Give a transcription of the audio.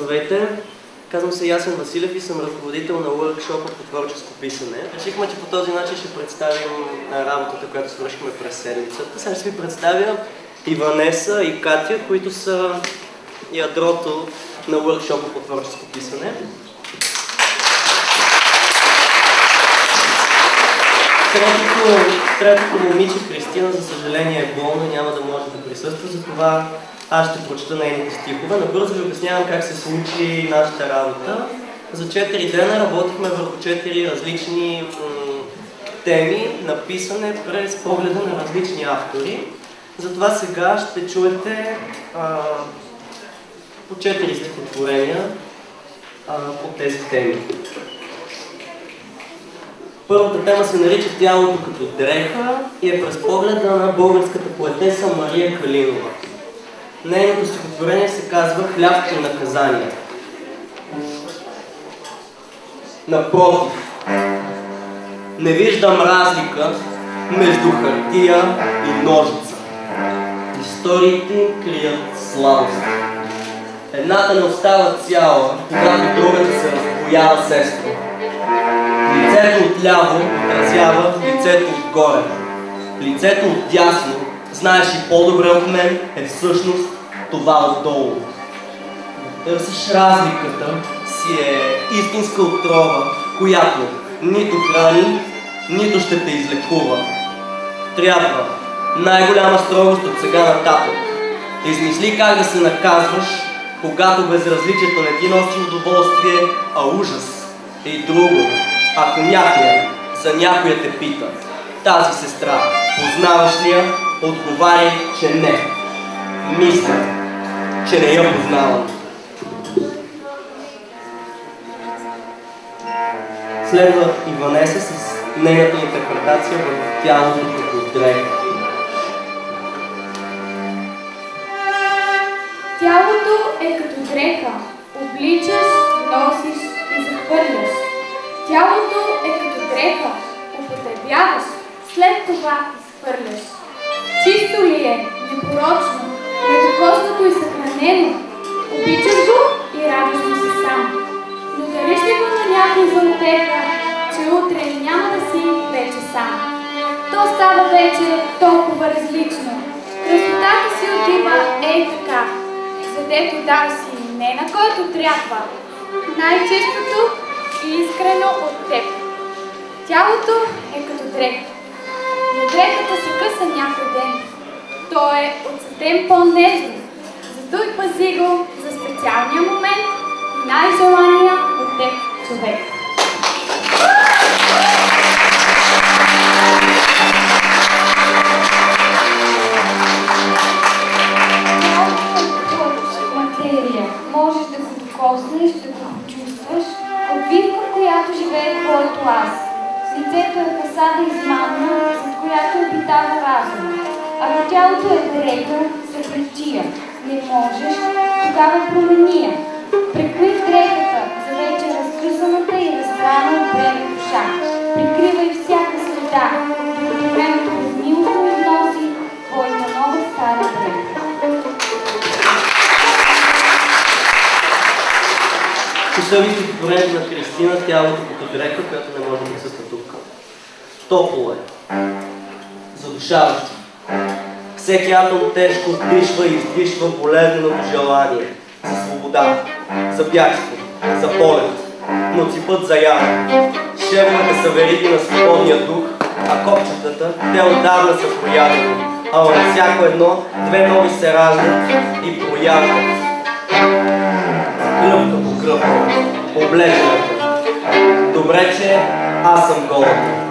Здравейте! Казвам се Ясен Василев и съм ръководител на уъркшопа по творческо писане. Решихме, че по този начин ще представим работата, която свършихме през седмицата. Сега ще ви представя и Ванеса, и Катя, които са ядрото на уъркшопа по творческо писане. Третото момиче, Кристина, за съжаление е болна и няма да може да присъства, затова аз ще прочета нейните стихове. Набързо ви обяснявам как се случи нашата работа. За 4 дена работихме върху 4 различни теми на писане през погледа на различни автори. Затова сега ще чуете по 4 стихотворения по тези теми. Първата тема се нарича "Тялото като дреха" и е през погледа на българската поетеса Мария Калинова. Нейното стихотворение се казва "Хляб и наказание". Напротив, не виждам разлика между хартия и ножица. Историите им крият слабост. Едната не остава цяла, когато другата се разбоява сестро. Лицето отляво отразява лицето отгоре. Лицето отдясно, знаеш и по-добре от мен, е всъщност това отдолу. Да търсиш разликата си е истинска отрова, която нито храни, нито ще те излекува. Трябва най-голяма строгост от сега нататък. Измисли как да се наказваш, когато безразличието не ти носи удоволствие, а ужас. И друго, ако някоя за някоя те пита: "Тази сестра, познаваш ли я?" Отговаряй, че не. Мисля, че не я познавам. Следва и Ванеса с нейната интерпретация в "Тялото като дреха". Тялото е като дреха. Обличаш, носиш и захвърляш. Тялото е като дреха. Употребяваш, след това изхвърляш. Чисто ли е, непорочно, недокоснато и съхранено? Обичаш го и радваш му се сам. Но дариш ли го на някой за утеха, че утре няма да си вече сам? То става вече толкова различно. Красотата си отива ей така, задето дал си не на който трябва, най-чистото и искрено от теб. Тялото е като дреха, но дрехата се къса някой ден. То е от сатен по-нежно, зато и пази го за специалния момент и най-желания от теб човек. Можеш да го докоснеш, да го почувстваш, обвивка, в която живее твоето аз. Лицето е фасада измамна, зад която обитава разум. Ако тялото е дреха, съкръчия. Не можеш, тогава промени я. Прикрий дрехата за вече разкъсаната и раздрана от време душа. Прикривай всяка следа, докато времето безмилостно износи твоята нова стара дреха. Чета ви стихотворението на Кристина "Тялото като дреха", която не може да присъства тук. Топло е, задушаващо. Всеки атом тежко дишва и издишва болезненото желание за свобода, за бягство, за полет, но ципът за яд. Шевовете са вериги на свободния дух, а копчетата, те отдавна са проядени, а на всяко едно две нови се раждат и прояждат. Кръпка по кръпка, облечената. Добре, че аз съм голата.